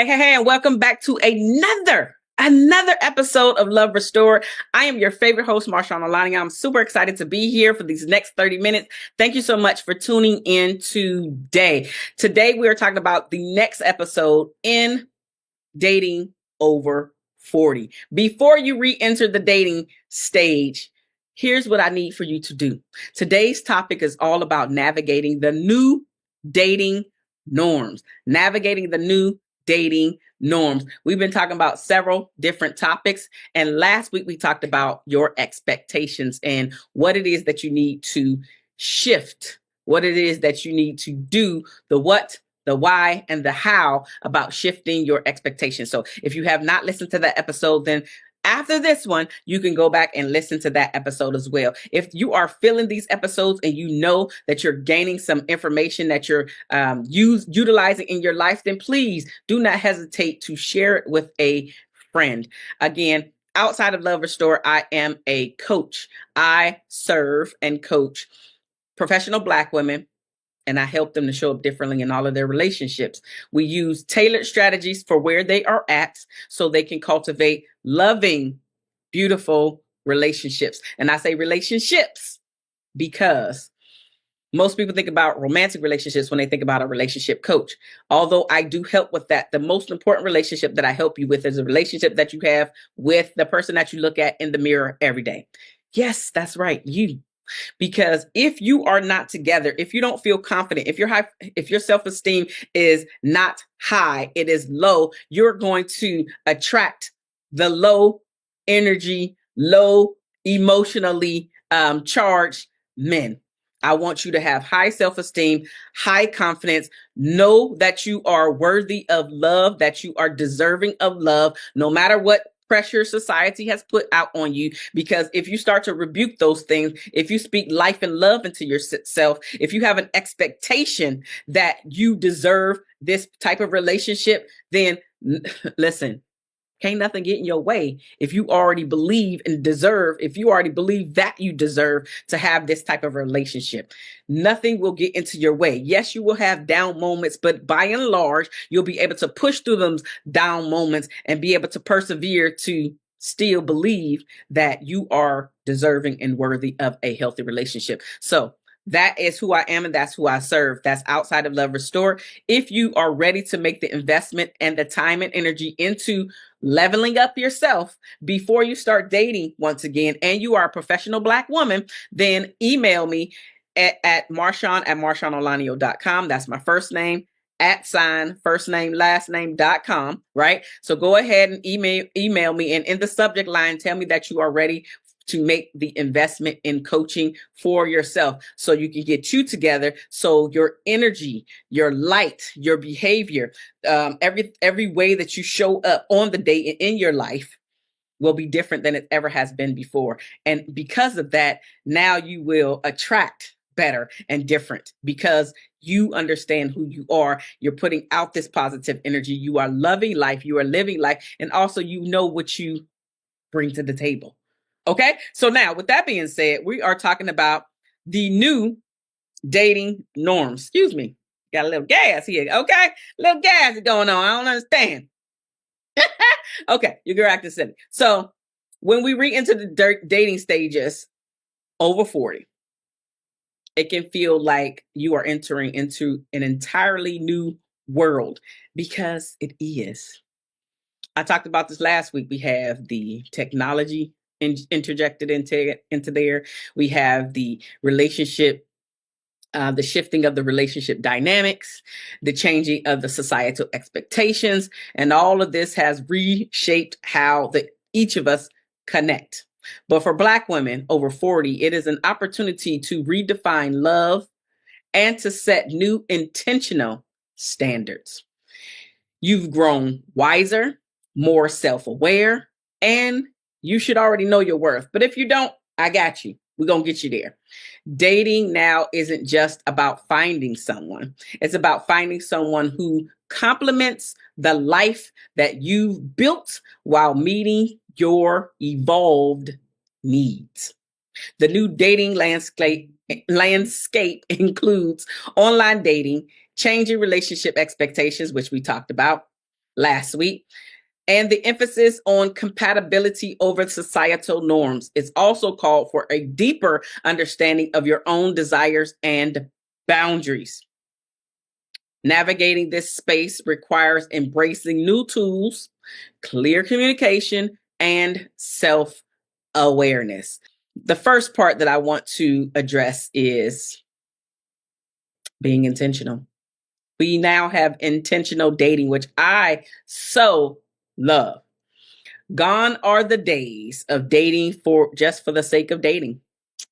Hey, and welcome back to another episode of Love Restored. I am your favorite host, Marshaun Olaniyan. I'm super excited to be here for these next 30 minutes. Thank you so much for tuning in today. Today, we are talking about the next episode in dating over 40. Before you re-enter the dating stage, here's what I need for you to do. Today's topic is all about navigating the new dating norms, navigating the new dating norms. We've been talking about several different topics. And last week we talked about your expectations and what it is that you need to shift, what it is that you need to do, the what, the why, and the how about shifting your expectations. So if you have not listened to that episode, then after this one, you can go back and listen to that episode as well. If you are feeling these episodes and you know that you're gaining some information that you're utilizing in your life, then please do not hesitate to share it with a friend. Again, outside of Love Restore, I am a coach. I serve and coach professional Black women, and I help them to show up differently in all of their relationships. We use tailored strategies for where they are at so they can cultivate loving, beautiful relationships. And I say relationships because most people think about romantic relationships when they think about a relationship coach. Although I do help with that, the most important relationship that I help you with is a relationship that you have with the person that you look at in the mirror every day. Yes, that's right. You. Because if you are not together, if you don't feel confident, if your self-esteem is not high, it is low, you're going to attract the low energy, low emotionally charged men. I want you to have high self-esteem, high confidence, know that you are worthy of love, that you are deserving of love, no matter what pressure society has put out on you. Because if you start to rebuke those things, if you speak life and love into yourself, if you have an expectation that you deserve this type of relationship, then listen, can't nothing get in your way if you already believe and deserve, if you already believe that you deserve to have this type of relationship. Nothing will get into your way. Yes, you will have down moments, but by and large, you'll be able to push through those down moments and be able to persevere to still believe that you are deserving and worthy of a healthy relationship. So that is who I am, and that's who I serve. That's outside of Love Restore. If you are ready to make the investment and the time and energy into leveling up yourself before you start dating once again, and you are a professional Black woman, then email me at Marshaun@MarshaunOlaniyan.com. That's my first name, @ first name, last name.com, right? So go ahead and email me, and in the subject line, tell me that you are ready to make the investment in coaching for yourself so you can get you together, so your energy, your light, your behavior, every way that you show up on the day in your life will be different than it ever has been before. And because of that, now you will attract better and different because you understand who you are. You're putting out this positive energy. You are loving life. You are living life. And also, you know what you bring to the table. Okay, so now with that being said, we are talking about the new dating norms. Excuse me, got a little gas here. Okay, little gas going on. I don't understand. Okay, your girl acting silly. So when we re-enter the dating stages over 40, it can feel like you are entering into an entirely new world because it is. I talked about this last week. We have the technology interjected into there. We have the relationship, the shifting of the relationship dynamics, the changing of the societal expectations, and all of this has reshaped how each of us connect. But for Black women over 40, it is an opportunity to redefine love and to set new intentional standards. You've grown wiser, more self-aware, and you should already know your worth. But if you don't, I got you. We're going to get you there. Dating now isn't just about finding someone. It's about finding someone who complements the life that you've built while meeting your evolved needs. The new dating landscape includes online dating, changing relationship expectations, which we talked about, last week. And the emphasis on compatibility over societal norms. It's also called for a deeper understanding of your own desires and boundaries. Navigating this space requires embracing new tools, clear communication, and self-awareness. The first part that I want to address is being intentional. We now have intentional dating, which I so love. Gone are the days of dating for just for the sake of dating.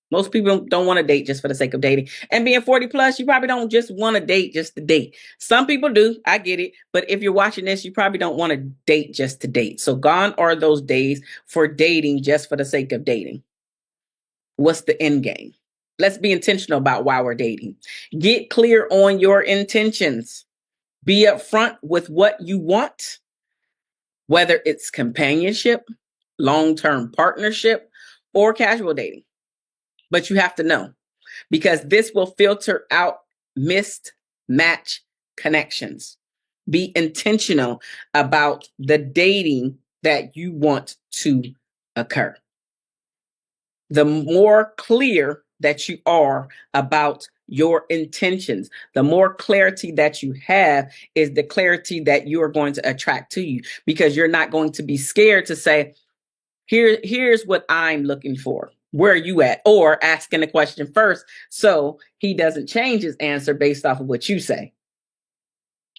Most people don't want to date just for the sake of dating. And being 40 plus, you probably don't just want to date just to date. Some people do. I get it. But if you're watching this, you probably don't want to date just to date. So gone are those days for dating just for the sake of dating. What's the end game? Let's be intentional about why we're dating. Get clear on your intentions. Be upfront with what you want, whether it's companionship, long-term partnership, or casual dating. But you have to know, because this will filter out mismatch connections. Be intentional about the dating that you want to occur. The more clear that you are about your intentions, the more clarity that you have is the clarity that you are going to attract to you, because you're not going to be scared to say, here's what I'm looking for. Where are you at? Or asking the question first so he doesn't change his answer based off of what you say.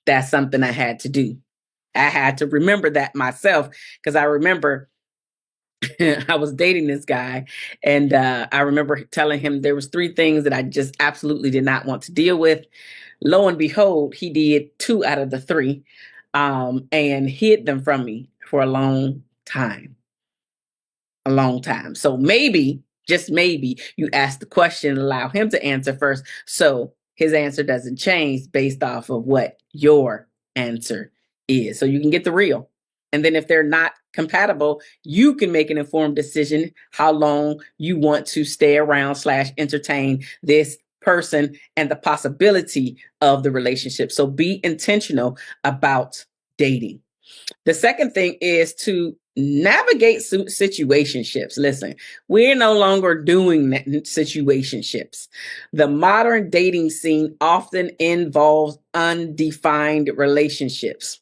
That's something I had to do. I had to remember that myself, because I remember I was dating this guy, and I remember telling him there was 3 things that I just absolutely did not want to deal with. Lo and behold, he did 2 out of the 3 and hid them from me for a long time. A long time. So maybe, just maybe, you ask the question and allow him to answer first, so his answer doesn't change based off of what your answer is. So you can get the real. And then if they're not compatible, you can make an informed decision how long you want to stay around / entertain this person and the possibility of the relationship. So be intentional about dating. The second thing is to navigate situationships. Listen, we're no longer doing situationships. The modern dating scene often involves undefined relationships.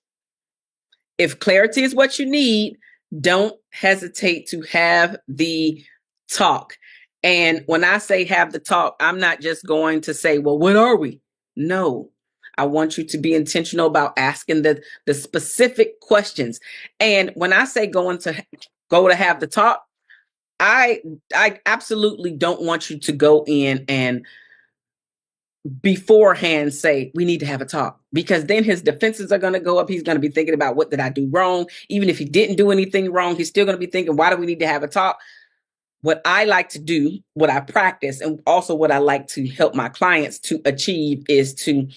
If clarity is what you need, don't hesitate to have the talk. And when I say have the talk, I'm not just going to say, well, what are we? No, I want you to be intentional about asking the specific questions. And when I say go to have the talk, I absolutely don't want you to go in and beforehand say, we need to have a talk, because then his defenses are going to go up. He's going to be thinking about, what did I do wrong? Even if he didn't do anything wrong, he's still going to be thinking, why do we need to have a talk? What I like to do, what I practice, and also what I like to help my clients to achieve is to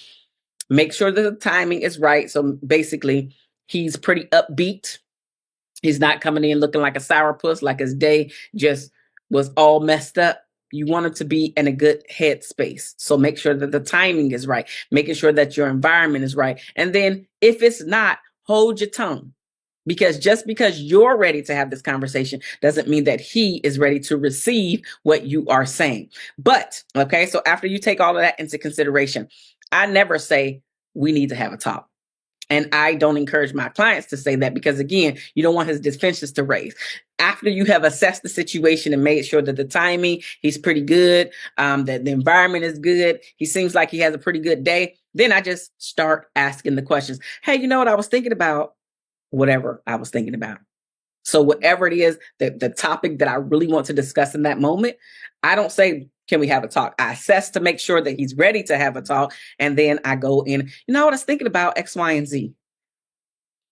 make sure that the timing is right. So basically, he's pretty upbeat. He's not coming in looking like a sourpuss, like his day just was all messed up. You want him to be in a good headspace. So make sure that the timing is right, making sure that your environment is right. And then if it's not, hold your tongue. Because just because you're ready to have this conversation doesn't mean that he is ready to receive what you are saying. But, okay, so after you take all of that into consideration, I never say we need to have a talk. And I don't encourage my clients to say that, because, again, you don't want his defenses to raise. After you have assessed the situation and made sure that the timing, he's pretty good, that the environment is good, he seems like he has a pretty good day, then I just start asking the questions. Hey, you know what I was thinking about? Whatever I was thinking about. So whatever it is, the topic that I really want to discuss in that moment, I don't say, can we have a talk? I assess to make sure that he's ready to have a talk. And then I go in, you know what I was thinking about, X, Y, and Z.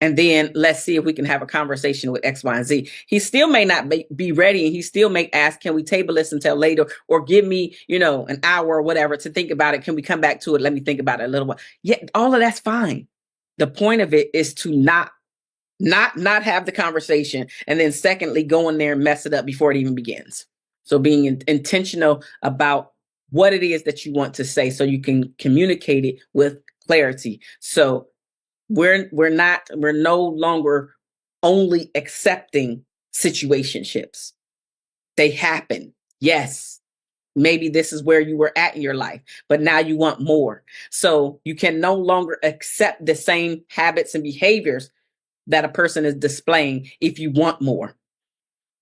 And then let's see if we can have a conversation with X, Y, and Z. He still may not be ready, and he still may ask, can we table this until later, or give me, an hour or whatever to think about it. Can we come back to it? Let me think about it a little while. Yeah, all of that's fine. The point of it is to not have the conversation, and then secondly, go in there and mess it up before it even begins. So being intentional about what it is that you want to say so you can communicate it with clarity. So We're no longer only accepting situationships. They happen. Yes. Maybe this is where you were at in your life, but now you want more. So you can no longer accept the same habits and behaviors that a person is displaying if you want more.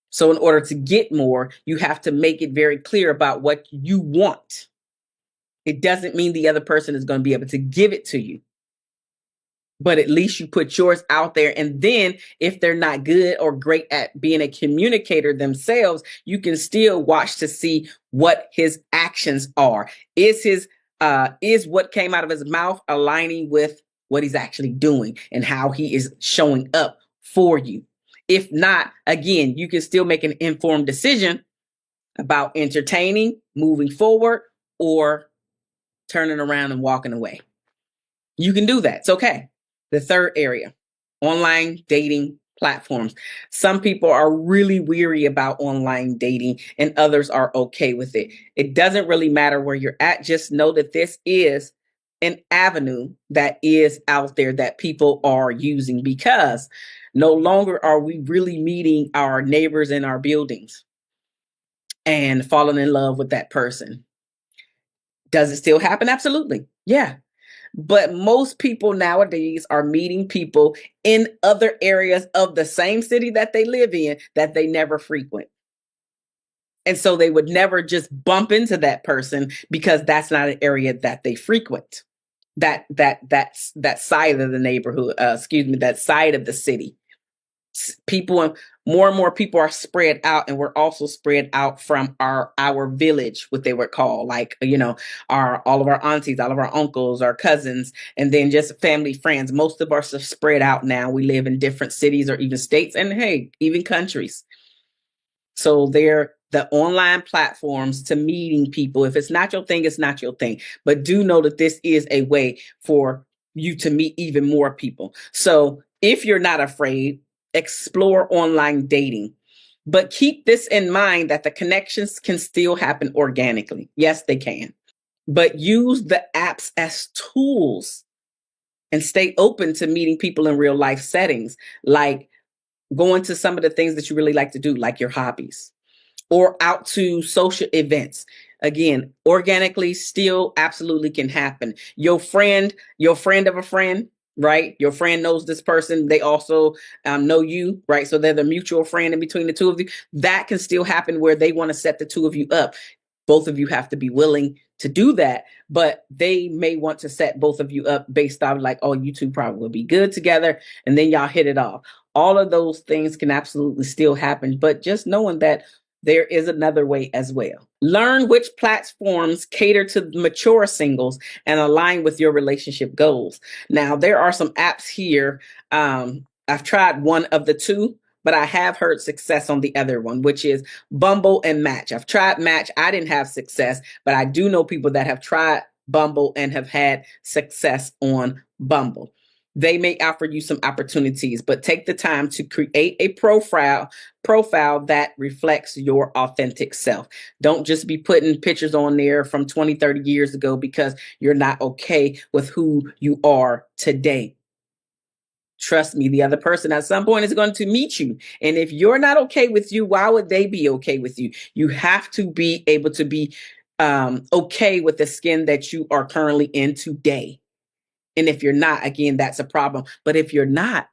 So in order to get more, you have to make it very clear about what you want. It doesn't mean the other person is going to be able to give it to you, but at least you put yours out there. And then if they're not good or great at being a communicator themselves, you can still watch to see what his actions are. Is what came out of his mouth aligning with what he's actually doing and how he is showing up for you? If not, again, you can still make an informed decision about entertaining, moving forward, or turning around and walking away. You can do that. It's okay. The third area, online dating platforms. Some people are really weary about online dating and others are okay with it. It doesn't really matter where you're at. Just know that this is an avenue that is out there that people are using, because no longer are we really meeting our neighbors in our buildings and falling in love with that person. Does it still happen? Absolutely. Yeah. But most people nowadays are meeting people in other areas of the same city that they live in that they never frequent. And so they would never just bump into that person because that's not an area that they frequent. That side of the neighborhood, that side of the city. People, more and more people are spread out, and we're also spread out from our village, what they would call, like, our all of our aunties, all of our uncles, our cousins, and then just family, friends. Most of us are spread out now. We live in different cities or even states, and hey, even countries. So they're the online platforms to meeting people. If it's not your thing, it's not your thing. But do know that this is a way for you to meet even more people. So if you're not afraid, explore online dating. But keep this in mind that the connections can still happen organically. Yes, they can. But use the apps as tools and stay open to meeting people in real life settings, like going to some of the things that you really like to do, like your hobbies, or out to social events. Again, organically still absolutely can happen. Your friend of a friend, right? Your friend knows this person. They also know you, right? So they're the mutual friend in between the two of you. That can still happen where they want to set the two of you up. Both of you have to be willing to do that, but they may want to set both of you up based on like, oh, you two probably will be good together, and then y'all hit it off. All of those things can absolutely still happen, but just knowing that there is another way as well. Learn which platforms cater to mature singles and align with your relationship goals. Now, there are some apps here. I've tried one of the two, but I have heard success on the other one, which is Bumble and Match. I've tried Match. I didn't have success, but I do know people that have tried Bumble and have had success on Bumble. They may offer you some opportunities, but take the time to create a profile that reflects your authentic self. Don't just be putting pictures on there from 20, 30 years ago because you're not okay with who you are today. Trust me, the other person at some point is going to meet you. And if you're not okay with you, why would they be okay with you? You have to be able to be okay with the skin that you are currently in today. And if you're not, again, that's a problem. But if you're not,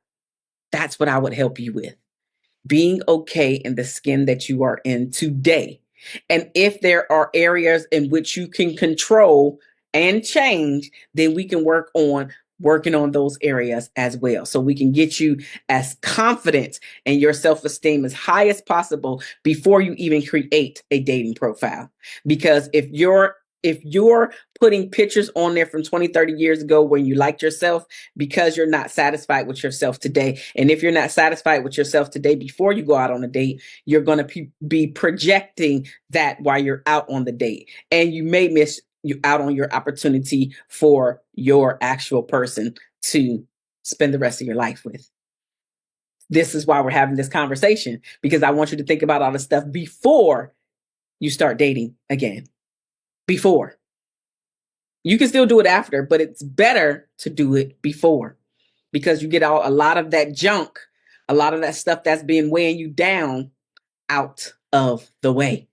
that's what I would help you with. Being okay in the skin that you are in today. And if there are areas in which you can control and change, then we can working on those areas as well. So we can get you as confident and your self-esteem as high as possible before you even create a dating profile. Because if you're putting pictures on there from 20, 30 years ago when you liked yourself, because you're not satisfied with yourself today. And if you're not satisfied with yourself today before you go out on a date, you're going to be projecting that while you're out on the date. And you may miss you out on your opportunity for your actual person to spend the rest of your life with. This is why we're having this conversation, because I want you to think about all the stuff before you start dating again. Before. You can still do it after, but it's better to do it before. because you get a lot of that junk, a lot of that stuff that's been weighing you down out of the way.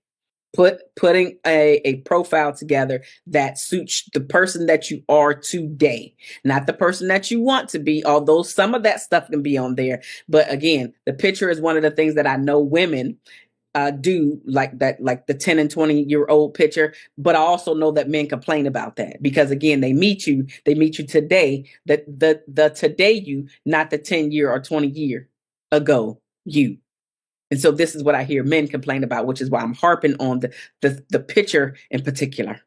Putting a profile together that suits the person that you are today, not the person that you want to be, although some of that stuff can be on there. But again, the picture is one of the things that I know women do, like that, like the 10 and 20-year-old picture. But I also know that men complain about that because again, they meet you today, the today you, not the 10-year or 20-year ago you. And so this is what I hear men complain about, which is why I'm harping on the picture in particular.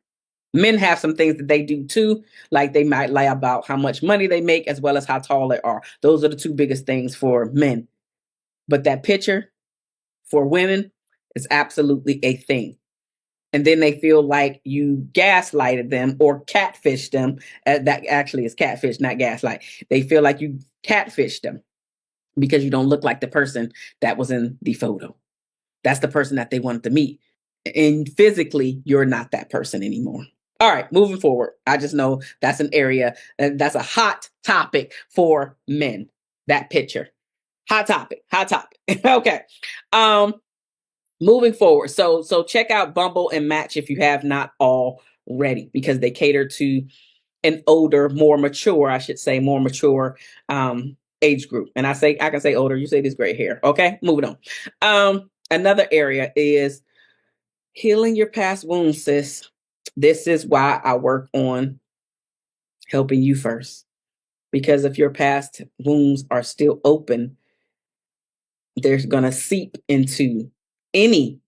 Men have some things that they do too, like they might lie about how much money they make as well as how tall they are. Those are the two biggest things for men. But that picture for women is absolutely a thing. And then they feel like you gaslighted them or catfished them. That actually is catfish, not gaslight. They feel like you catfished them because you don't look like the person that was in the photo. That's the person that they wanted to meet. And physically, you're not that person anymore. All right, moving forward. I just know that's an area, that's a hot topic for men. That picture. Hot topic. Hot topic. Okay. Moving forward. So check out Bumble and Match if you have not already, because they cater to an older, more mature, I should say, more mature age group. And I can say older, you say this gray hair. Okay, moving on. Another area is healing your past wounds, sis. This is why I work on helping you first. Because if your past wounds are still open, they're going to seep into any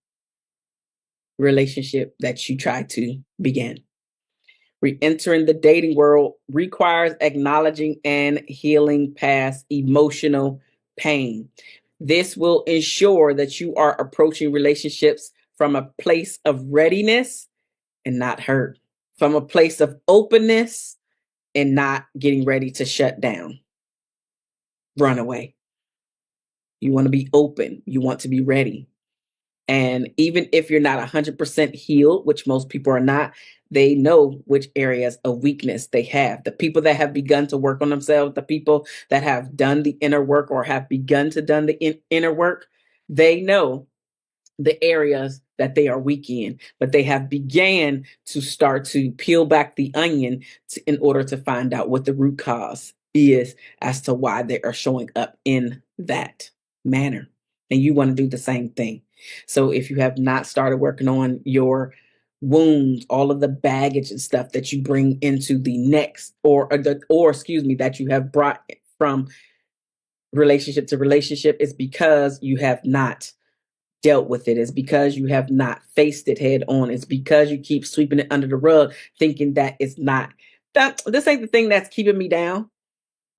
relationship that you try to begin. Re-entering the dating world requires acknowledging and healing past emotional pain. This will ensure that you are approaching relationships from a place of readiness and not hurt, from a place of openness and not getting ready to shut down, run away. You want to be open. You want to be ready. And even if you're not 100% healed, which most people are not, they know which areas of weakness they have. The people that have begun to work on themselves, the people that have done the inner work or have begun to done the inner work, they know the areas that they are weak in, but they have began to start to peel back the onion in order to find out what the root cause is as to why they are showing up in that manner. And you want to do the same thing. So if you have not started working on your wounds, all of the baggage and stuff that you bring into the next, or excuse me, that you have brought from relationship to relationship, is because you have not dealt with it. It's because you have not faced it head on. It's because you keep sweeping it under the rug, thinking that it's not that. This ain't the thing that's keeping me down.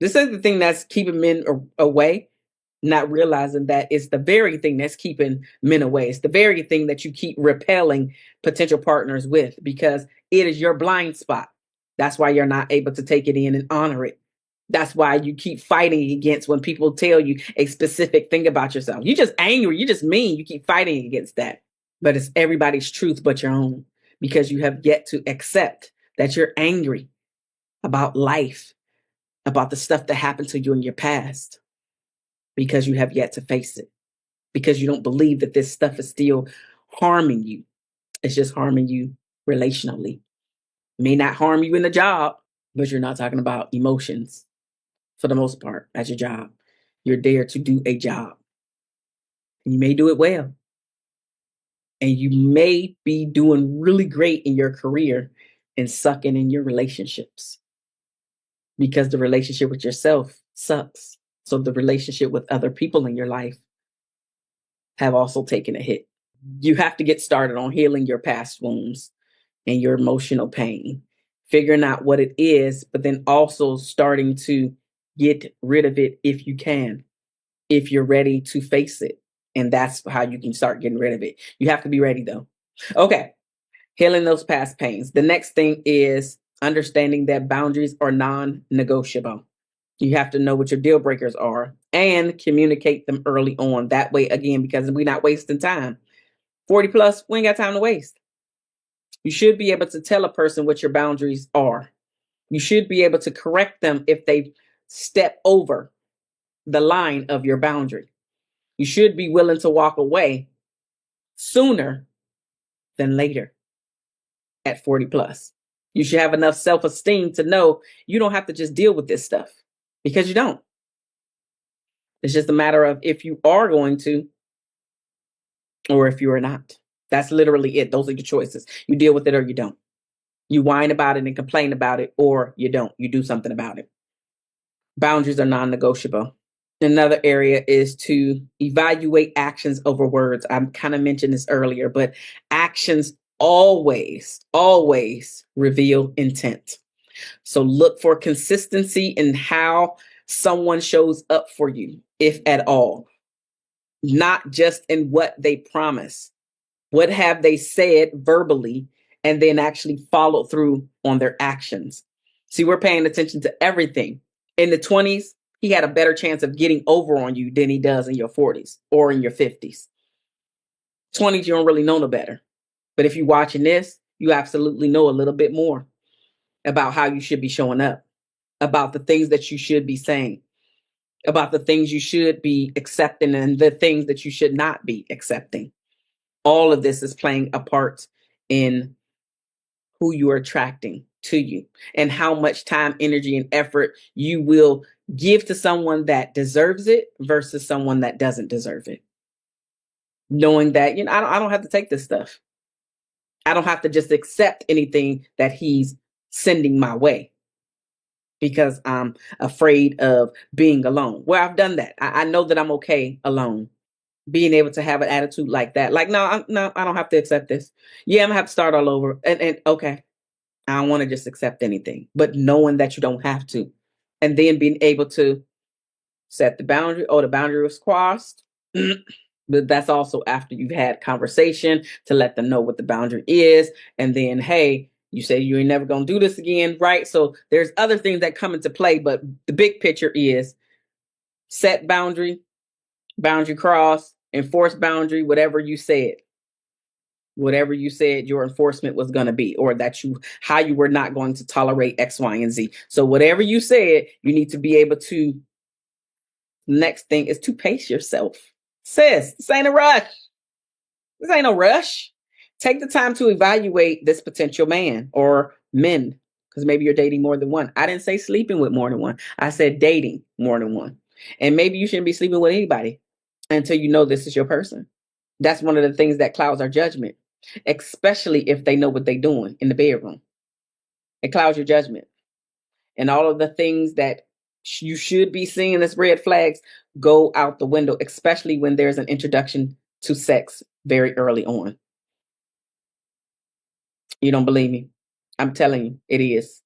This ain't the thing that's keeping men away. Not realizing that it's the very thing that's keeping men away. It's the very thing that you keep repelling potential partners with, because it is your blind spot. That's why you're not able to take it in and honor it. That's why you keep fighting against when people tell you a specific thing about yourself. You're just angry. You're just mean. You keep fighting against that. But it's everybody's truth but your own, because you have yet to accept that you're angry about life, about the stuff that happened to you in your past, because you have yet to face it, because you don't believe that this stuff is still harming you. It's just harming you relationally. It may not harm you in the job, but you're not talking about emotions for the most part at your job. You're there to do a job. And you may do it well. And you may be doing really great in your career and sucking in your relationships, because the relationship with yourself sucks. So the relationship with other people in your life have also taken a hit. You have to get started on healing your past wounds and your emotional pain, figuring out what it is, but then also starting to get rid of it if you can, if you're ready to face it. And that's how you can start getting rid of it. You have to be ready though. Okay. Healing those past pains. The next thing is understanding that boundaries are non-negotiable. You have to know what your deal breakers are and communicate them early on. That way, again, because we're not wasting time. 40 plus, we ain't got time to waste. You should be able to tell a person what your boundaries are. You should be able to correct them if they step over the line of your boundary. You should be willing to walk away sooner than later at 40 plus. You should have enough self-esteem to know you don't have to just deal with this stuff, because you don't. It's just a matter of if you are going to or if you are not. That's literally it. Those are your choices. You deal with it or you don't. You whine about it and complain about it, or you don't. You do something about it. Boundaries are non-negotiable. Another area is to evaluate actions over words. I kind of mentioned this earlier, but actions always, always reveal intent. So look for consistency in how someone shows up for you, if at all, not just in what they promise. What have they said verbally and then actually follow through on their actions? See, we're paying attention to everything. In the 20s, he had a better chance of getting over on you than he does in your 40s or in your 50s. 20s, you don't really know no better. But if you're watching this, you absolutely know a little bit more about how you should be showing up, about the things that you should be saying, about the things you should be accepting and the things that you should not be accepting. All of this is playing a part in who you are attracting to you and how much time, energy, and effort you will give to someone that deserves it versus someone that doesn't deserve it. Knowing that, I don't have to take this stuff. I don't have to just accept anything that he's sending my way because I'm afraid of being alone. Well, I've done that. I know that I'm okay alone. Being able to have an attitude like that, like, no, I don't have to accept this. Yeah, I'm gonna have to start all over. And okay, I don't want to just accept anything, but knowing that you don't have to, and then being able to set the boundary. Oh, the boundary was crossed. But that's also after you've had conversation to let them know what the boundary is. And then, hey, you say you ain't never going to do this again, right? So there's other things that come into play, but the big picture is set boundary, boundary cross, enforce boundary, whatever you said your enforcement was going to be, or how you were not going to tolerate X, Y, and Z. So whatever you said, you need to be able to, next thing is to pace yourself. Sis, this ain't a rush. This ain't no rush. Take the time to evaluate this potential man or men, because maybe you're dating more than one. I didn't say sleeping with more than one. I said dating more than one. And maybe you shouldn't be sleeping with anybody until you know this is your person. That's one of the things that clouds our judgment, especially if they know what they're doing in the bedroom. It clouds your judgment. And all of the things that you should be seeing as red flags go out the window, especially when there's an introduction to sex very early on. You don't believe me? I'm telling you, it is.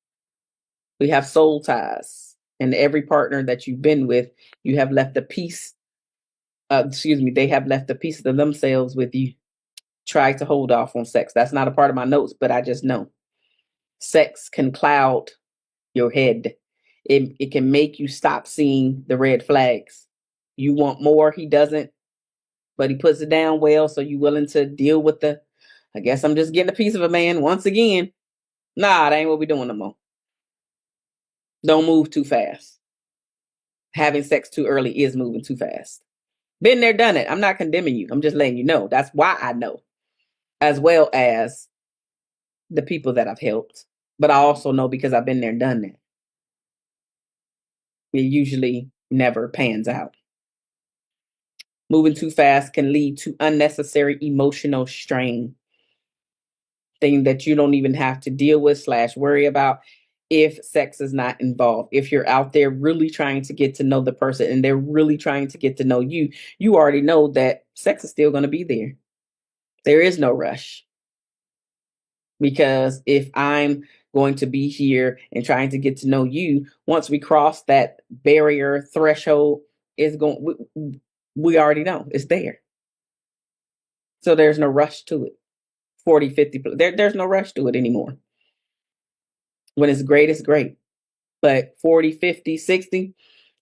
We have soul ties, and every partner that you've been with, you have left a piece. They have left a piece of themselves with you. Try to hold off on sex. That's not a part of my notes, but I just know sex can cloud your head. It can make you stop seeing the red flags. You want more, he doesn't, but he puts it down well. So you willing to deal with I guess I'm just getting a piece of a man once again. Nah, that ain't what we doing no more. Don't move too fast. Having sex too early is moving too fast. Been there, done it. I'm not condemning you. I'm just letting you know. That's why I know, as well as the people that I've helped. But I also know because I've been there, done that. It usually never pans out. Moving too fast can lead to unnecessary emotional strain, thing that you don't even have to deal with / worry about if sex is not involved. If you're out there really trying to get to know the person and they're really trying to get to know you, you already know that sex is still going to be there. There is no rush. Because if I'm going to be here and trying to get to know you, once we cross that barrier threshold, we already know it's there. So there's no rush to it. 40, 50, there's no rush to it anymore. When it's great, it's great. But 40, 50, 60,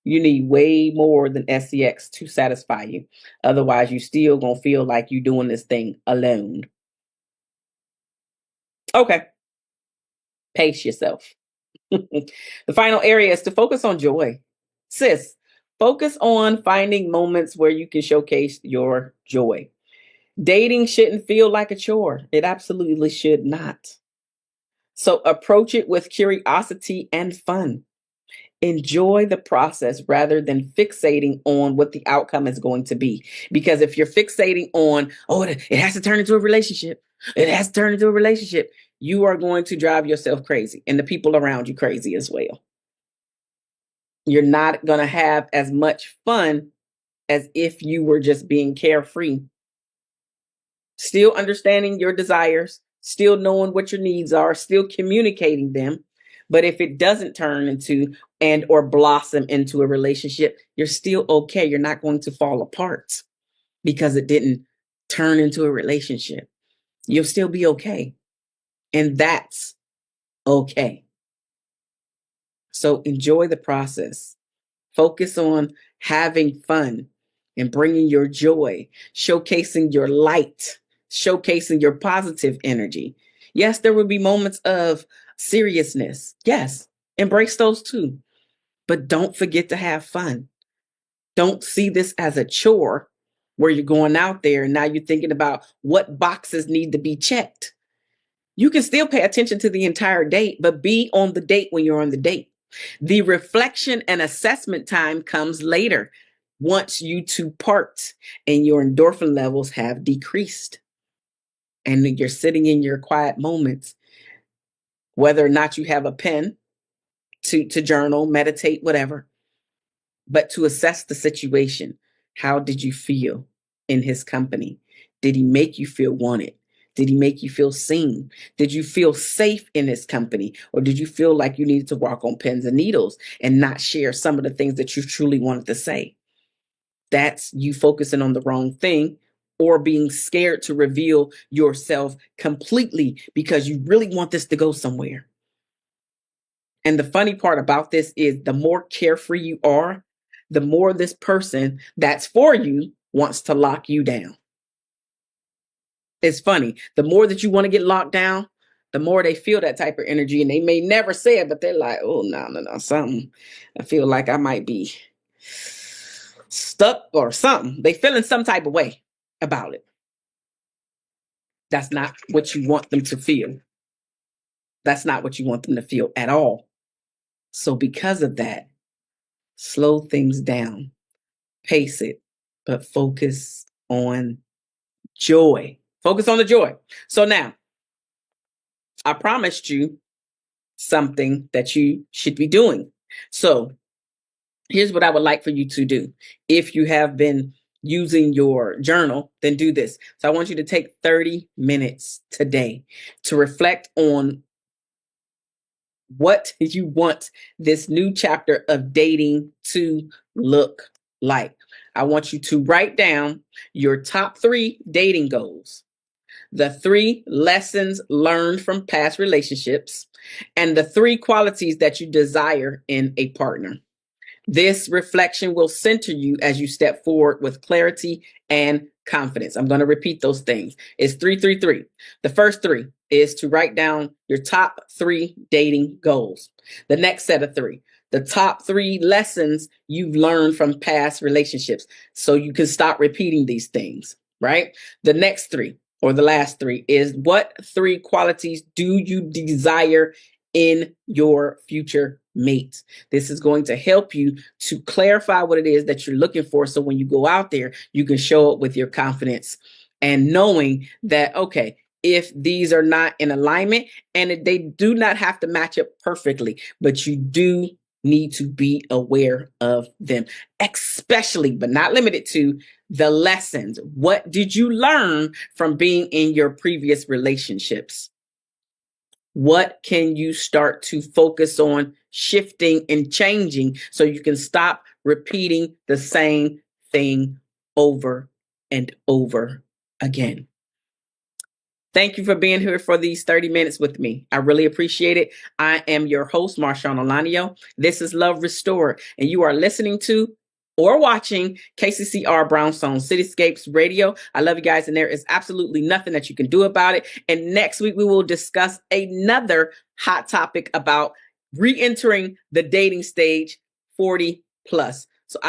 you need way more than SCX to satisfy you. Otherwise, you still going to feel like you're doing this thing alone. Okay. Pace yourself. The final area is to focus on joy. Sis, focus on finding moments where you can showcase your joy. Dating shouldn't feel like a chore. It absolutely should not. So approach it with curiosity and fun. Enjoy the process rather than fixating on what the outcome is going to be. Because if you're fixating on, oh, it has to turn into a relationship, it has to turn into a relationship, you are going to drive yourself crazy and the people around you crazy as well. You're not going to have as much fun as if you were just being carefree, still understanding your desires, still knowing what your needs are, still communicating them. But if it doesn't turn into and or blossom into a relationship, you're still okay. You're not going to fall apart because it didn't turn into a relationship. You'll still be okay. And that's okay. So enjoy the process. Focus on having fun and bringing your joy, showcasing your light, showcasing your positive energy. Yes, there will be moments of seriousness. Yes, embrace those too. But don't forget to have fun. Don't see this as a chore where you're going out there and now you're thinking about what boxes need to be checked. You can still pay attention to the entire date, but be on the date when you're on the date. The reflection and assessment time comes later once you two part and your endorphin levels have decreased and you're sitting in your quiet moments, whether or not you have a pen to journal, meditate, whatever, but to assess the situation. How did you feel in his company? Did he make you feel wanted? Did he make you feel seen? Did you feel safe in his company? Or did you feel like you needed to walk on pins and needles and not share some of the things that you truly wanted to say? That's you focusing on the wrong thing or being scared to reveal yourself completely because you really want this to go somewhere. And the funny part about this is the more carefree you are, the more this person that's for you wants to lock you down. It's funny. The more that you want to get locked down, the more they feel that type of energy. And they may never say it, but they're like, oh, no, something. I feel like I might be stuck or something. They feeling some type of way about it. That's not what you want them to feel. That's not what you want them to feel at all. So because of that, slow things down, pace it, but focus on joy. Focus on the joy. So now, I promised you something that you should be doing. So here's what I would like for you to do. If you have been using your journal, then do this. So I want you to take 30 minutes today to reflect on what you want this new chapter of dating to look like. I want you to write down your top 3 dating goals, the 3 lessons learned from past relationships, and the 3 qualities that you desire in a partner. This reflection will center you as you step forward with clarity and confidence. I'm going to repeat those things. It's 333. The first 3 is to write down your top 3 dating goals. The next set of 3, the top 3 lessons you've learned from past relationships, so you can stop repeating these things, right? The next 3, or the last 3, is what 3 qualities do you desire in your future mate? This is going to help you to clarify what it is that you're looking for. So when you go out there, you can show up with your confidence and knowing that, okay, if these are not in alignment, and they do not have to match up perfectly, but you do need to be aware of them, especially, but not limited to, the lessons. What did you learn from being in your previous relationships? What can you start to focus on shifting and changing so you can stop repeating the same thing over and over again? Thank you for being here for these 30 minutes with me. I really appreciate it. I am your host, Marshaun Olaniyan. This is Love Restored, and you are listening to or watching KCCR Brownstone Cityscapes Radio. I love you guys, and there is absolutely nothing that you can do about it. And next week, we will discuss another hot topic about re-entering the dating stage 40 plus. So I